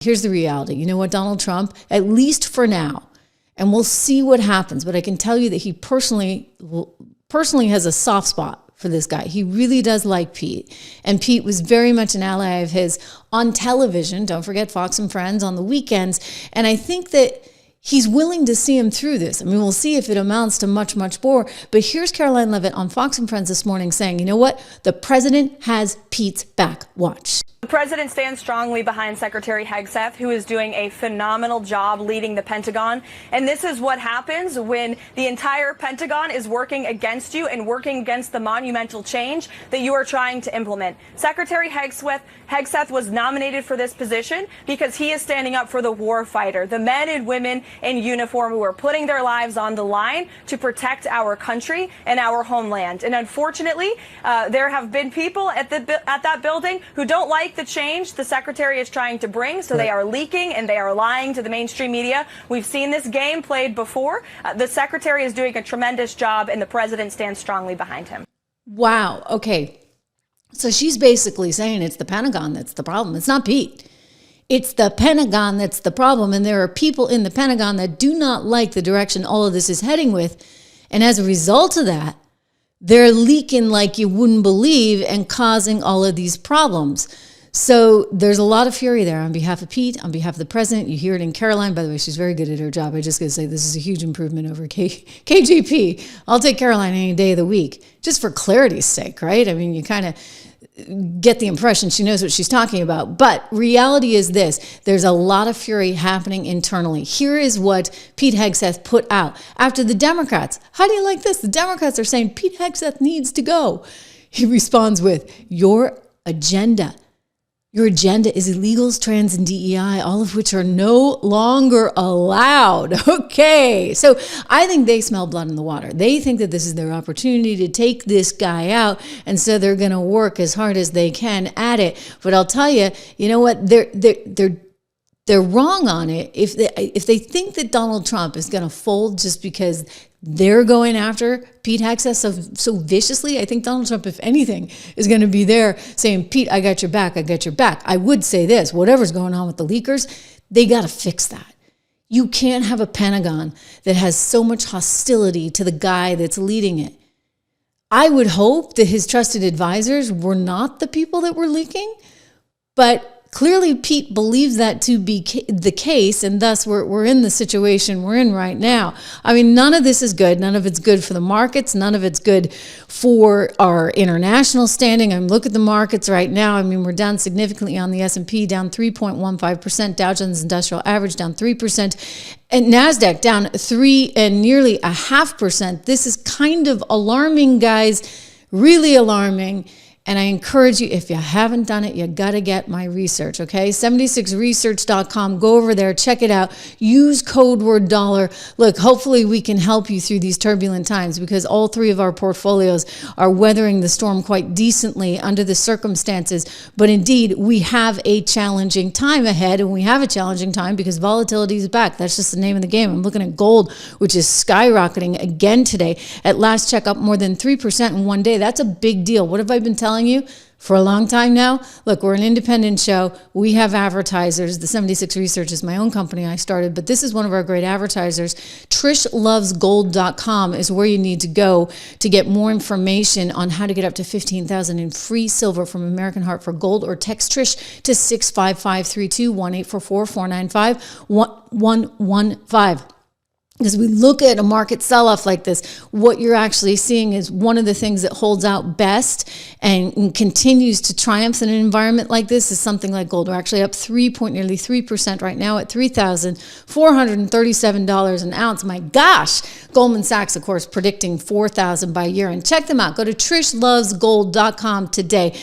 Here's the reality. You know what, Donald Trump, at least for now, and we'll see what happens, but I can tell you that he personally has a soft spot for this guy. He really does like Pete. And Pete was very much an ally of his on television. Don't forget Fox and Friends on the weekends. And I think that he's willing to see him through this. I mean, we'll see if it amounts to much, much more. But here's Caroline Leavitt on Fox and Friends this morning saying, you know what? The president has Pete's back. Watch. The president stands strongly behind Secretary Hegseth, who is doing a phenomenal job leading the Pentagon. And this is what happens when the entire Pentagon is working against you and working against the monumental change that you are trying to implement. Secretary Hegseth was nominated for this position because he is standing up for the war fighter, the men and women in uniform who are putting their lives on the line to protect our country and our homeland. And unfortunately, there have been people at that building who don't like the change the secretary is trying to bring, so they are leaking and they are lying to the mainstream media. We've seen this game played before. The secretary is doing a tremendous job, and the president stands strongly behind him. Wow. Okay. So she's basically saying it's the Pentagon that's the problem. It's not Pete. It's the Pentagon that's the problem. And there are people in the Pentagon that do not like the direction all of this is heading with. And as a result of that, they're leaking like you wouldn't believe and causing all of these problems. So there's a lot of fury there on behalf of Pete, on behalf of the president. You hear it in Caroline. By the way, she's very good at her job. I just got to say this is a huge improvement over KGP. I'll take Caroline any day of the week, just for clarity's sake, right? I mean, you kind of get the impression she knows what she's talking about. But reality is this. There's a lot of fury happening internally. Here is what Pete Hegseth put out. After the Democrats, how do you like this? The Democrats are saying Pete Hegseth needs to go. He responds with, your agenda is illegals, trans, and DEI, all of which are no longer allowed. Okay, so I think they smell blood in the water. They think that this is their opportunity to take this guy out, and so they're going to work as hard as they can at it. But I'll tell you, you know what? They're wrong on it if they think that Donald Trump is going to fold just because they're going after Pete Hegseth so viciously. I think Donald Trump, if anything, is going to be there saying, Pete, I got your back. I got your back. I would say this, whatever's going on with the leakers, they got to fix that. You can't have a Pentagon that has so much hostility to the guy that's leading it. I would hope that his trusted advisors were not the people that were leaking, but clearly, Pete believes that to be the case, and thus we're in the situation we're in right now. I mean, none of this is good. None of it's good for the markets. None of it's good for our international standing. I mean, look at the markets right now. I mean, we're down significantly on the S&P, down 3.15%. Dow Jones Industrial Average down 3%. And NASDAQ down 3 and nearly 0.5%. This is kind of alarming, guys, really alarming. And I encourage you, if you haven't done it, you got to get my research, okay? 76research.com. Go over there, check it out. Use code word dollar. Look, hopefully we can help you through these turbulent times because all three of our portfolios are weathering the storm quite decently under the circumstances. But indeed, we have a challenging time ahead, and we have a challenging time because volatility is back. That's just the name of the game. I'm looking at gold, which is skyrocketing again today. At last check, up more than 3% in one day. That's a big deal. What have I been telling you for a long time now? Look, we're an independent show. We have advertisers. The 76 Research is my own company I started, but this is one of our great advertisers. TrishLovesGold.com is where you need to go to get more information on how to get up to $15,000 in free silver from American Heart for Gold, or text Trish to 65532 1-844-495-1115. As we look at a market sell-off like this, what you're actually seeing is one of the things that holds out best and continues to triumph in an environment like this is something like gold. We're actually up nearly 3% right now at $3,437 an ounce. My gosh, Goldman Sachs, of course, predicting $4,000 by year. And check them out. Go to TrishLovesGold.com today.